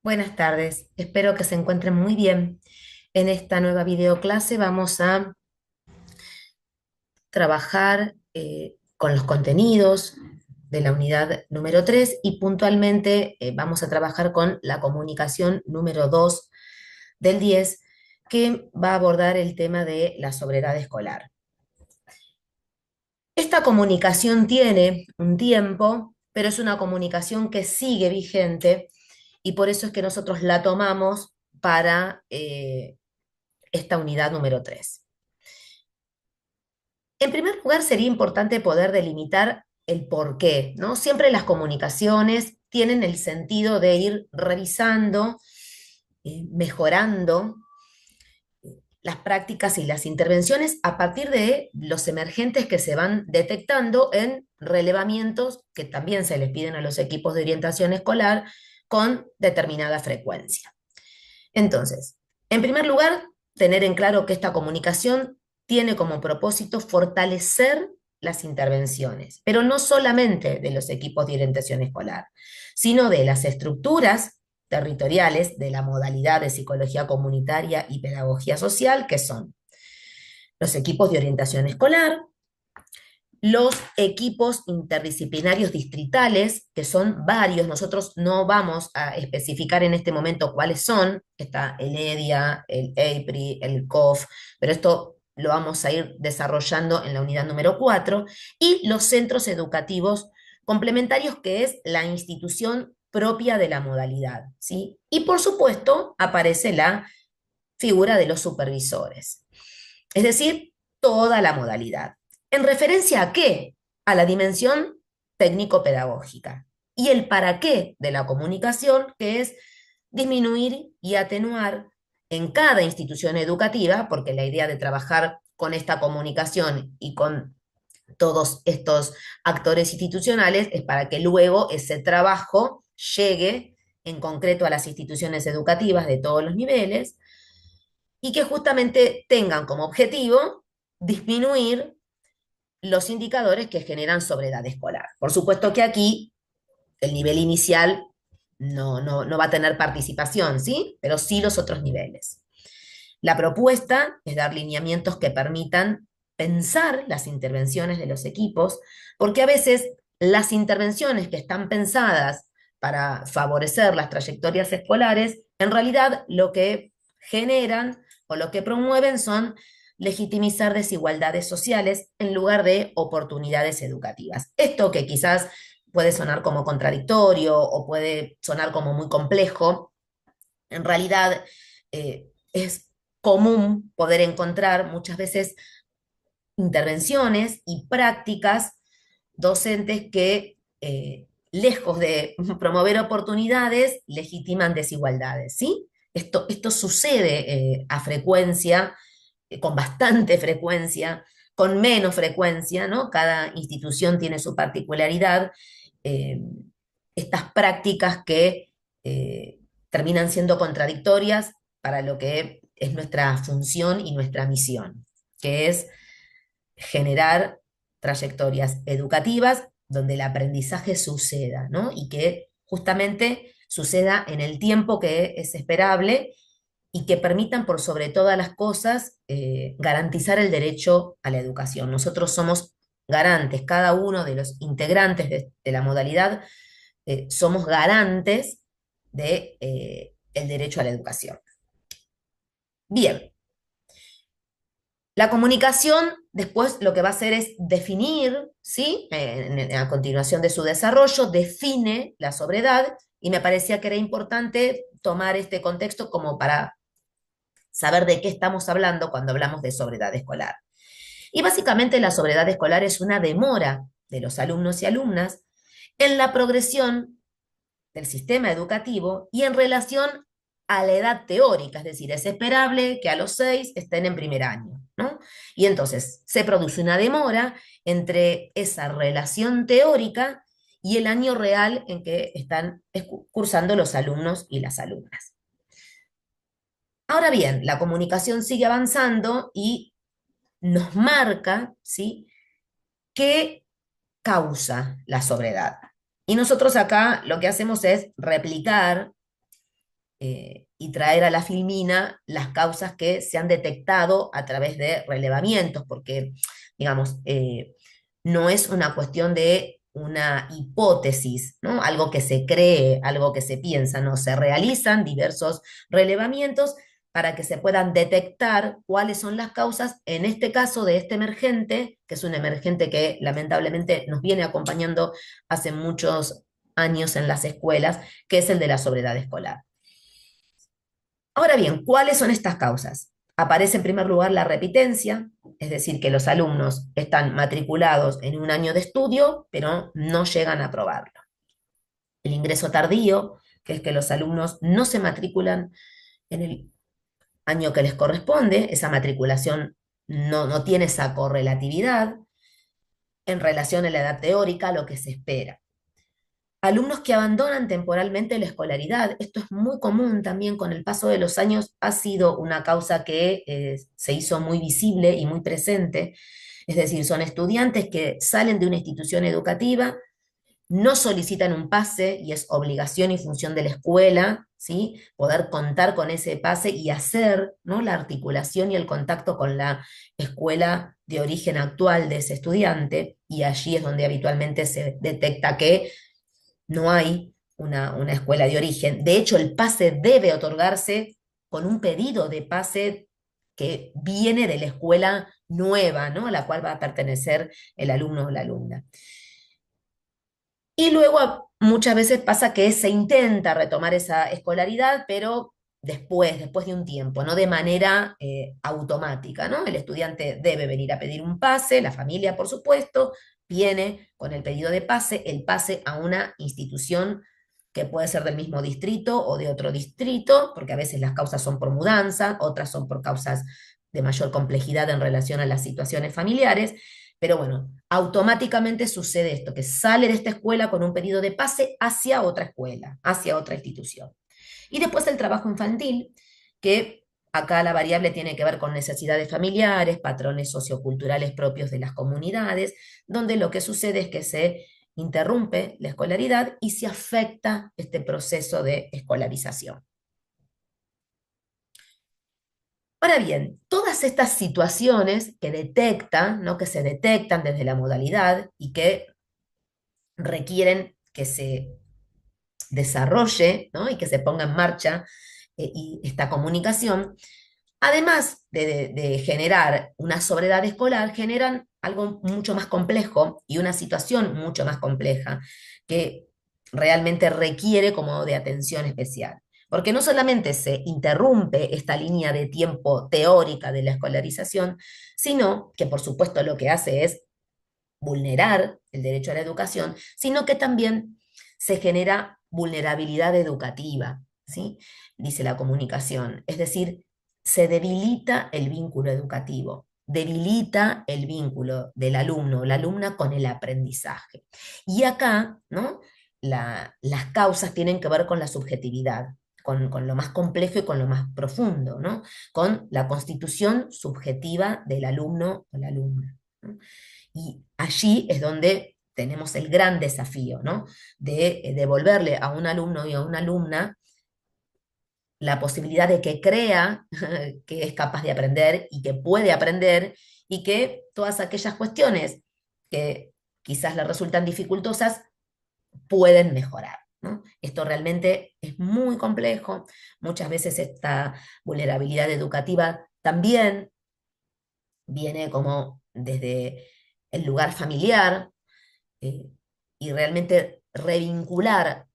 Buenas tardes, espero que se encuentren muy bien. En esta nueva videoclase vamos a trabajar con los contenidos de la unidad número 3 y puntualmente vamos a trabajar con la comunicación número 2 del 10 que va a abordar el tema de la sobriedad escolar. Esta comunicación tiene un tiempo, pero es una comunicación que sigue vigente y por eso es que nosotros la tomamos para esta unidad número 3. En primer lugar, sería importante poder delimitar el por qué, ¿no? Siempre las comunicaciones tienen el sentido de ir revisando, mejorando las prácticas y las intervenciones a partir de los emergentes que se van detectando en relevamientos que también se les piden a los equipos de orientación escolar con determinada frecuencia. Entonces, en primer lugar, tener en claro que esta comunicación tiene como propósito fortalecer las intervenciones, pero no solamente de los equipos de orientación escolar, sino de las estructuras territoriales de la modalidad de psicología comunitaria y pedagogía social, que son los equipos de orientación escolar, los equipos interdisciplinarios distritales, que son varios, nosotros no vamos a especificar en este momento cuáles son, está el EDIA, el EIPRI, el COF, pero esto lo vamos a ir desarrollando en la unidad número 4, y los centros educativos complementarios, que es la institución propia de la modalidad, ¿sí? Y por supuesto aparece la figura de los supervisores, es decir, toda la modalidad. ¿En referencia a qué? A la dimensión técnico-pedagógica. Y el para qué de la comunicación, que es disminuir y atenuar en cada institución educativa, porque la idea de trabajar con esta comunicación y con todos estos actores institucionales es para que luego ese trabajo llegue en concreto a las instituciones educativas de todos los niveles y que justamente tengan como objetivo disminuir los indicadores que generan sobriedad escolar. Por supuesto que aquí el nivel inicial no va a tener participación, ¿sí? Pero sí los otros niveles. La propuesta es dar lineamientos que permitan pensar las intervenciones de los equipos, porque a veces las intervenciones que están pensadas para favorecer las trayectorias escolares, en realidad lo que generan o lo que promueven son legitimizar desigualdades sociales en lugar de oportunidades educativas. Esto que quizás puede sonar como contradictorio o puede sonar como muy complejo, en realidad es común poder encontrar muchas veces intervenciones y prácticas docentes que, lejos de promover oportunidades, legitiman desigualdades, ¿sí? Esto sucede a frecuencia, con bastante frecuencia, con menos frecuencia, ¿no? Cada institución tiene su particularidad. eh, Estas prácticas que terminan siendo contradictorias para lo que es nuestra función y nuestra misión, que es generar trayectorias educativas donde el aprendizaje suceda, ¿no? Y que justamente suceda en el tiempo que es esperable y que permitan, por sobre todas las cosas, garantizar el derecho a la educación. Nosotros somos garantes, cada uno de los integrantes de la modalidad, somos garantes de, el derecho a la educación. Bien, la comunicación después lo que va a hacer es definir, ¿sí? A continuación de su desarrollo, define la sobriedad y me parecía que era importante tomar este contexto como para saber de qué estamos hablando cuando hablamos de sobriedad escolar. Y básicamente la sobriedad escolar es una demora de los alumnos y alumnas en la progresión del sistema educativo y en relación a la edad teórica, es decir, es esperable que a los 6 estén en primer año, ¿no? Y entonces se produce una demora entre esa relación teórica y el año real en que están cursando los alumnos y las alumnas. Ahora bien, la comunicación sigue avanzando y nos marca, ¿sí?, qué causa la sobriedad. Y nosotros acá lo que hacemos es replicar y traer a la filmina las causas que se han detectado a través de relevamientos, porque, digamos, no es una cuestión de una hipótesis, ¿no? Algo que se cree, algo que se piensa, no, se realizan diversos relevamientos para que se puedan detectar cuáles son las causas, en este caso de este emergente, que es un emergente que lamentablemente nos viene acompañando hace muchos años en las escuelas, que es el de la sobriedad escolar. Ahora bien, ¿cuáles son estas causas? Aparece en primer lugar la repitencia, es decir, que los alumnos están matriculados en un año de estudio, pero no llegan a aprobarlo. El ingreso tardío, que es que los alumnos no se matriculan en el año que les corresponde, esa matriculación no tiene esa correlatividad en relación a la edad teórica, lo que se espera. Alumnos que abandonan temporalmente la escolaridad. Esto es muy común también con el paso de los años, ha sido una causa que se hizo muy visible y muy presente. Es decir, son estudiantes que salen de una institución educativa, no solicitan un pase y es obligación y función de la escuela, ¿sí? Poder contar con ese pase y hacer, ¿no? La articulación y el contacto con la escuela de origen actual de ese estudiante, y allí es donde habitualmente se detecta que no hay una escuela de origen. De hecho, el pase debe otorgarse con un pedido de pase que viene de la escuela nueva, ¿no? A la cual va a pertenecer el alumno o la alumna. Y luego muchas veces pasa que se intenta retomar esa escolaridad, pero después de un tiempo, no de manera automática, ¿no? El estudiante debe venir a pedir un pase, la familia, por supuesto, viene con el pedido de pase, el pase a una institución que puede ser del mismo distrito o de otro distrito, porque a veces las causas son por mudanza, otras son por causas de mayor complejidad en relación a las situaciones familiares. Pero bueno, automáticamente sucede esto, que sale de esta escuela con un pedido de pase hacia otra escuela, hacia otra institución. Y después el trabajo infantil, que acá la variable tiene que ver con necesidades familiares, patrones socioculturales propios de las comunidades, donde lo que sucede es que se interrumpe la escolaridad y se afecta este proceso de escolarización. Ahora bien, todas estas situaciones que detectan, ¿no? Que se detectan desde la modalidad y que requieren que se desarrolle, ¿no? Y que se ponga en marcha y esta comunicación, además de generar una sobriedad escolar, generan algo mucho más complejo y una situación mucho más compleja que realmente requiere como de atención especial. Porque no solamente se interrumpe esta línea de tiempo teórica de la escolarización, sino que por supuesto lo que hace es vulnerar el derecho a la educación, sino que también se genera vulnerabilidad educativa, ¿sí? Dice la comunicación. Es decir, se debilita el vínculo educativo, debilita el vínculo del alumno o la alumna con el aprendizaje. Y acá, ¿no? Las causas tienen que ver con la subjetividad, con lo más complejo y con lo más profundo, ¿no? Con la constitución subjetiva del alumno o la alumna, ¿no? Y allí es donde tenemos el gran desafío, ¿no? De devolverle a un alumno y a una alumna la posibilidad de que crea que es capaz de aprender y que puede aprender y que todas aquellas cuestiones que quizás le resultan dificultosas pueden mejorar, ¿no? Esto realmente es muy complejo. Muchas veces esta vulnerabilidad educativa también viene como desde el lugar familiar, eh, y realmente revincular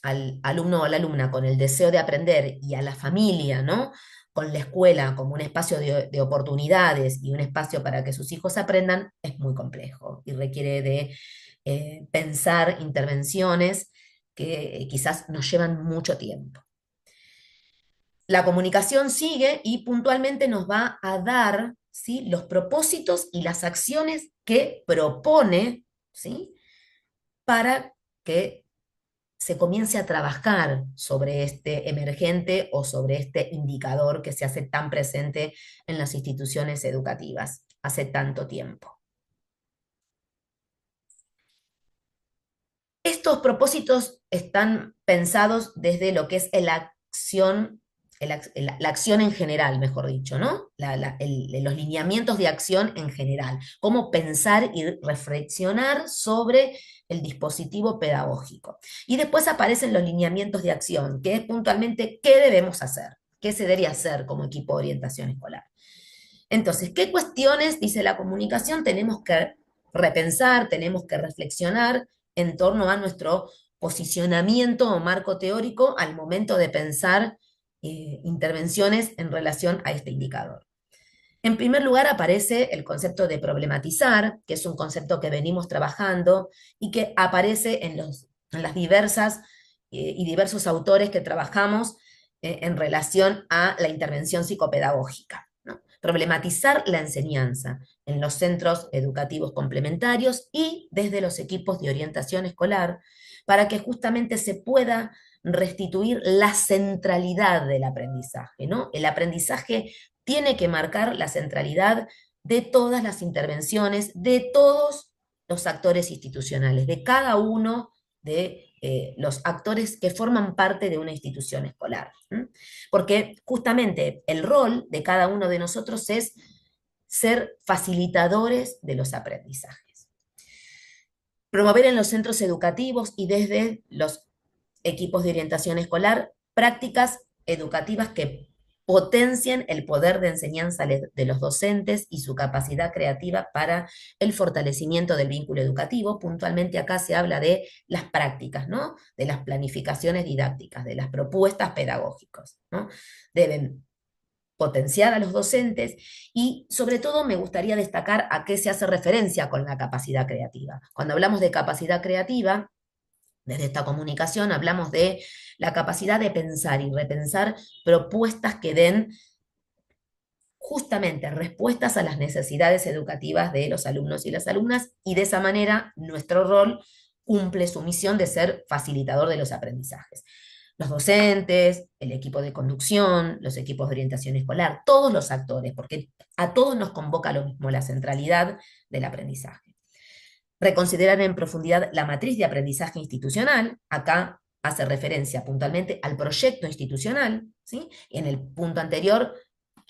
al alumno o a la alumna con el deseo de aprender y a la familia, ¿no? Con la escuela como un espacio de oportunidades y un espacio para que sus hijos aprendan, es muy complejo y requiere de pensar intervenciones que quizás nos llevan mucho tiempo. La comunicación sigue y puntualmente nos va a dar, ¿sí? Los propósitos y las acciones que propone, ¿sí? Para que se comience a trabajar sobre este emergente o sobre este indicador que se hace tan presente en las instituciones educativas hace tanto tiempo. Estos propósitos están pensados desde lo que es la acción en general, mejor dicho, ¿no? Los lineamientos de acción en general, cómo pensar y reflexionar sobre el dispositivo pedagógico. Y después aparecen los lineamientos de acción, que es puntualmente qué debemos hacer, qué se debe hacer como equipo de orientación escolar. Entonces, ¿qué cuestiones, dice la comunicación, tenemos que repensar, tenemos que reflexionar en torno a nuestro posicionamiento o marco teórico al momento de pensar intervenciones en relación a este indicador? En primer lugar, aparece el concepto de problematizar, que es un concepto que venimos trabajando y que aparece en las diversas y diversos autores que trabajamos en relación a la intervención psicopedagógica, ¿no? Problematizar la enseñanza en los centros educativos complementarios y desde los equipos de orientación escolar para que justamente se pueda restituir la centralidad del aprendizaje, ¿no? El aprendizaje tiene que marcar la centralidad de todas las intervenciones, de todos los actores institucionales, de cada uno de los actores que forman parte de una institución escolar. ¿M? Porque justamente el rol de cada uno de nosotros es ser facilitadores de los aprendizajes. Promover en los centros educativos y desde los equipos de orientación escolar prácticas educativas que potencien el poder de enseñanza de los docentes y su capacidad creativa para el fortalecimiento del vínculo educativo. Puntualmente acá se habla de las prácticas, ¿no? De las planificaciones didácticas, de las propuestas pedagógicas, ¿no? Deben potenciar a los docentes y sobre todo me gustaría destacar a qué se hace referencia con la capacidad creativa. Cuando hablamos de capacidad creativa, desde esta comunicación hablamos de la capacidad de pensar y repensar propuestas que den justamente respuestas a las necesidades educativas de los alumnos y las alumnas, y de esa manera nuestro rol cumple su misión de ser facilitador de los aprendizajes. Los docentes, el equipo de conducción, los equipos de orientación escolar, todos los actores, porque a todos nos convoca lo mismo, la centralidad del aprendizaje. Reconsiderar en profundidad la matriz de aprendizaje institucional. Acá hace referencia puntualmente al proyecto institucional, ¿sí? En el punto anterior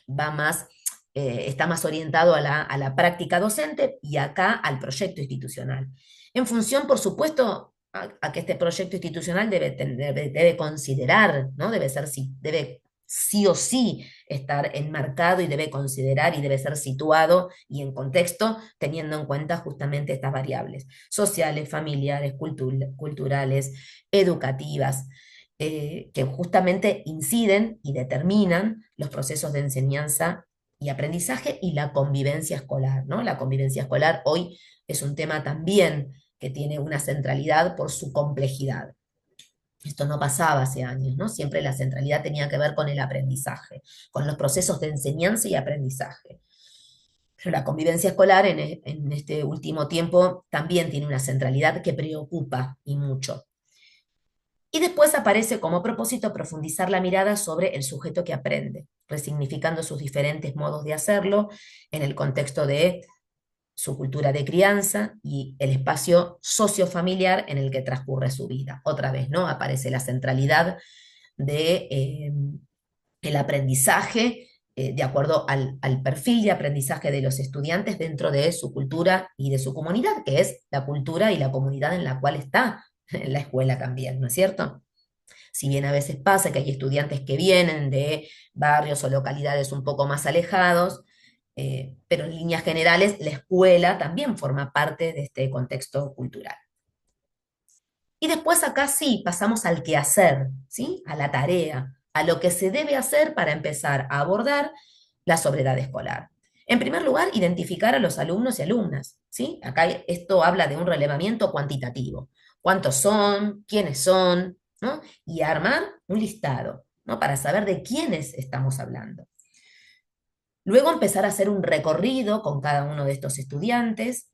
va más, está más orientado a la práctica docente y acá al proyecto institucional. En función, por supuesto, a que este proyecto institucional debe considerar, ¿no? Debe sí o sí estar enmarcado y debe considerar y debe ser situado y en contexto, teniendo en cuenta justamente estas variables sociales, familiares, culturales, educativas, que justamente inciden y determinan los procesos de enseñanza y aprendizaje y la convivencia escolar, ¿no? La convivencia escolar hoy es un tema también que tiene una centralidad por su complejidad. Esto no pasaba hace años, ¿no? Siempre la centralidad tenía que ver con el aprendizaje, con los procesos de enseñanza y aprendizaje. Pero la convivencia escolar en este último tiempo también tiene una centralidad que preocupa y mucho. Y después aparece como propósito profundizar la mirada sobre el sujeto que aprende, resignificando sus diferentes modos de hacerlo en el contexto de su cultura de crianza y el espacio sociofamiliar en el que transcurre su vida. Otra vez, ¿no? Aparece la centralidad de, el aprendizaje de acuerdo al perfil de aprendizaje de los estudiantes dentro de su cultura y de su comunidad, que es la cultura y la comunidad en la cual está la escuela también, ¿no es cierto? Si bien a veces pasa que hay estudiantes que vienen de barrios o localidades un poco más alejados, pero en líneas generales la escuela también forma parte de este contexto cultural. Y después acá sí pasamos al quehacer, ¿sí? A la tarea, a lo que se debe hacer para empezar a abordar la sobriedad escolar. En primer lugar, identificar a los alumnos y alumnas, ¿sí? Acá esto habla de un relevamiento cuantitativo. ¿Cuántos son? ¿Quiénes son? ¿No? Y armar un listado, ¿no? Para saber de quiénes estamos hablando. Luego empezar a hacer un recorrido con cada uno de estos estudiantes,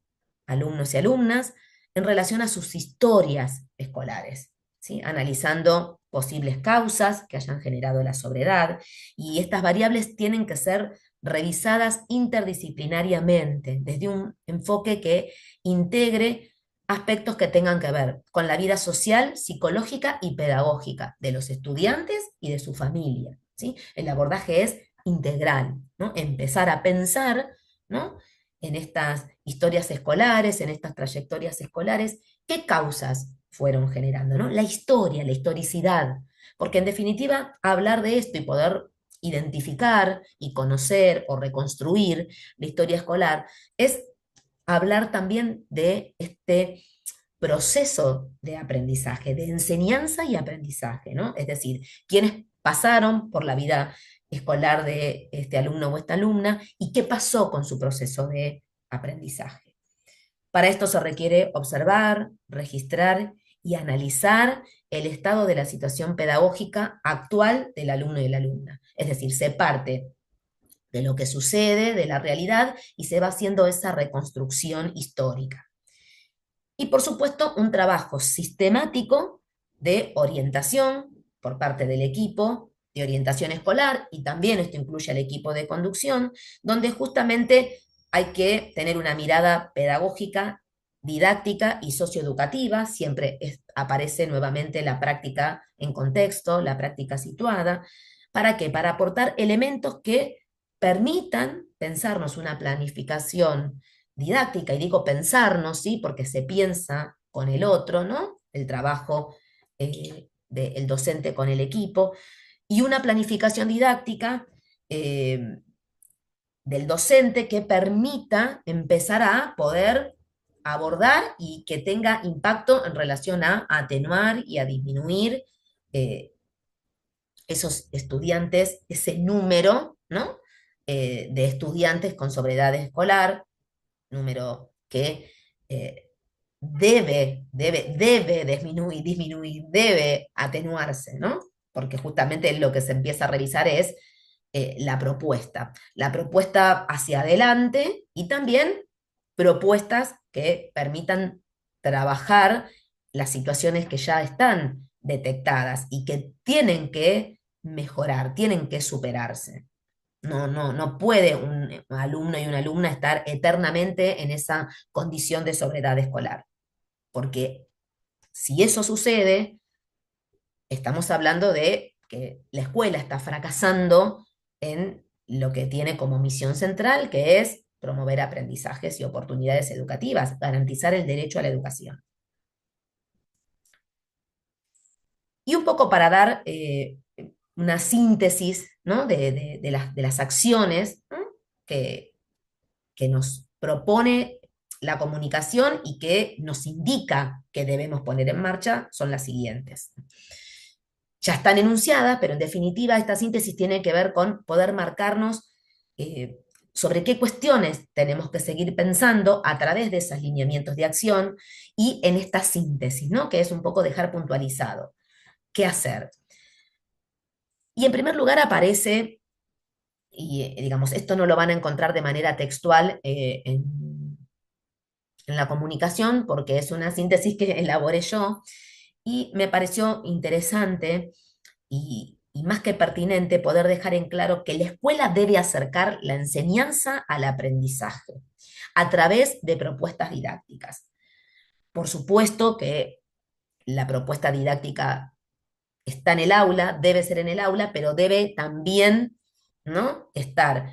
alumnos y alumnas, en relación a sus historias escolares, ¿sí? Analizando posibles causas que hayan generado la sobriedad, y estas variables tienen que ser revisadas interdisciplinariamente, desde un enfoque que integre aspectos que tengan que ver con la vida social, psicológica y pedagógica de los estudiantes y de su familia, ¿sí? El abordaje es integral, ¿no? Empezar a pensar, ¿no? En estas historias escolares, en estas trayectorias escolares, qué causas fueron generando, ¿no? La historia, la historicidad, porque en definitiva hablar de esto y poder identificar y conocer o reconstruir la historia escolar es hablar también de este proceso de aprendizaje, de enseñanza y aprendizaje, ¿no? Es decir, quienes pasaron por la vida escolar de este alumno o esta alumna y qué pasó con su proceso de aprendizaje. Para esto se requiere observar, registrar y analizar el estado de la situación pedagógica actual del alumno y de la alumna. Es decir, se parte de lo que sucede, de la realidad, y se va haciendo esa reconstrucción histórica. Y por supuesto, un trabajo sistemático de orientación por parte del equipo de orientación escolar, y también esto incluye al equipo de conducción, donde justamente hay que tener una mirada pedagógica, didáctica y socioeducativa. Siempre aparece nuevamente la práctica en contexto, la práctica situada. ¿Para qué? Para aportar elementos que permitan pensarnos una planificación didáctica, y digo pensarnos, ¿sí? Porque se piensa con el otro, ¿no? El trabajo del docente con el equipo, y una planificación didáctica eh, del docente que permita empezar a poder abordar y que tenga impacto en relación a atenuar y a disminuir eh, esos estudiantes, ese número, ¿no? De estudiantes con sobriedad escolar, número que eh, debe disminuir, debe atenuarse, ¿no? Porque justamente lo que se empieza a revisar es la propuesta hacia adelante, y también propuestas que permitan trabajar las situaciones que ya están detectadas y que tienen que mejorar, tienen que superarse. No puede un alumno y una alumna estar eternamente en esa condición de sobriedad escolar, porque si eso sucede, estamos hablando de que la escuela está fracasando en lo que tiene como misión central, que es promover aprendizajes y oportunidades educativas, garantizar el derecho a la educación. Y un poco para dar una síntesis, ¿no? De las acciones, ¿no? que, que nos propone la comunicación y que nos indica que debemos poner en marcha son las siguientes. Ya están enunciadas, pero en definitiva esta síntesis tiene que ver con poder marcarnos sobre qué cuestiones tenemos que seguir pensando a través de esos lineamientos de acción y en esta síntesis, ¿no? Que es un poco dejar puntualizado qué hacer. Y en primer lugar aparece, y digamos, esto no lo van a encontrar de manera textual en la comunicación, porque es una síntesis que elaboré yo, y me pareció interesante y más que pertinente poder dejar en claro que la escuela debe acercar la enseñanza al aprendizaje a través de propuestas didácticas. Por supuesto que la propuesta didáctica está en el aula, debe ser en el aula, pero debe también, ¿no? estar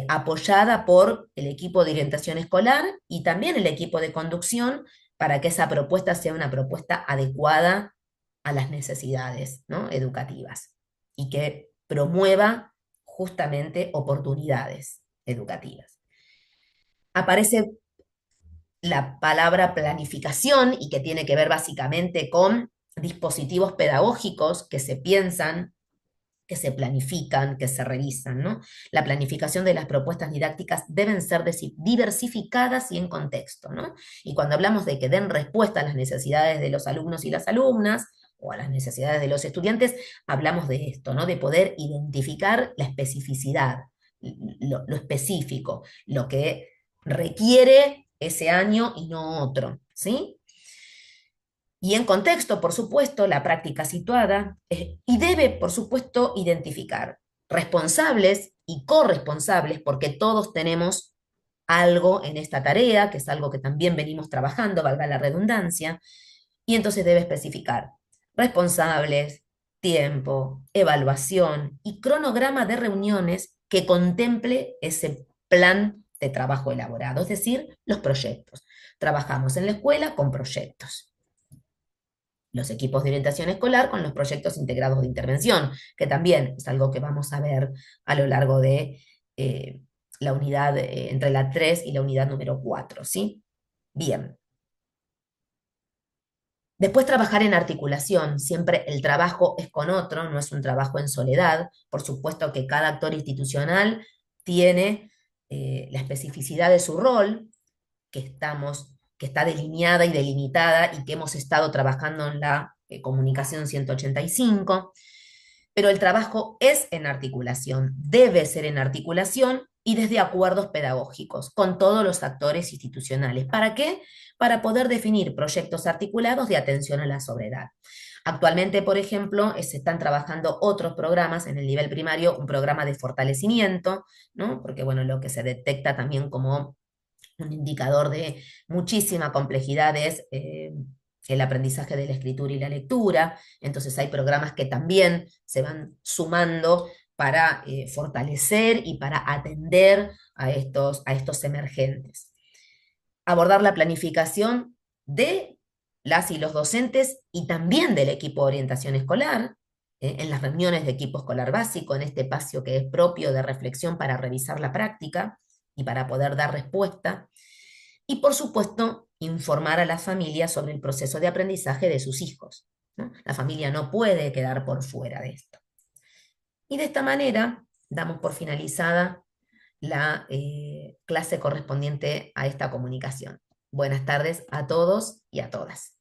apoyada por el equipo de orientación escolar y también el equipo de conducción, para que esa propuesta sea una propuesta adecuada a las necesidades, ¿no? educativas, y que promueva justamente oportunidades educativas. Aparece la palabra planificación, y que tiene que ver básicamente con dispositivos pedagógicos que se piensan, que se planifican, que se revisan, ¿no? La planificación de las propuestas didácticas deben ser diversificadas y en contexto, ¿no? Y cuando hablamos de que den respuesta a las necesidades de los alumnos y las alumnas, o a las necesidades de los estudiantes, hablamos de esto, ¿no? De poder identificar la especificidad, lo específico, lo que requiere ese año y no otro, ¿sí? Y en contexto, por supuesto, la práctica situada, y debe, por supuesto, identificar responsables y corresponsables, porque todos tenemos algo en esta tarea, que es algo que también venimos trabajando, valga la redundancia, y entonces debe especificar responsables, tiempo, evaluación y cronograma de reuniones que contemple ese plan de trabajo elaborado, es decir, los proyectos. Trabajamos en la escuela con proyectos. Los equipos de orientación escolar con los proyectos integrados de intervención, que también es algo que vamos a ver a lo largo de eh, la unidad, entre la 3 y la unidad número 4, ¿sí? Bien. Después trabajar en articulación, siempre el trabajo es con otro, no es un trabajo en soledad. Por supuesto que cada actor institucional tiene la especificidad de su rol, que está delineada y delimitada y que hemos estado trabajando en la comunicación 185, pero el trabajo es en articulación, debe ser en articulación y desde acuerdos pedagógicos con todos los actores institucionales. ¿Para qué? Para poder definir proyectos articulados de atención a la sobriedad. Actualmente, por ejemplo, se están trabajando otros programas en el nivel primario, un programa de fortalecimiento, ¿no? Porque, bueno, lo que se detecta también como un indicador de muchísima complejidad es el aprendizaje de la escritura y la lectura. Entonces hay programas que también se van sumando para fortalecer y para atender a estos emergentes. Abordar la planificación de las y los docentes y también del equipo de orientación escolar, en las reuniones de equipo escolar básico, en este espacio que es propio de reflexión para revisar la práctica y para poder dar respuesta. Y por supuesto, informar a la familia sobre el proceso de aprendizaje de sus hijos, ¿no? La familia no puede quedar por fuera de esto. Y de esta manera damos por finalizada la clase correspondiente a esta comunicación. Buenas tardes a todos y a todas.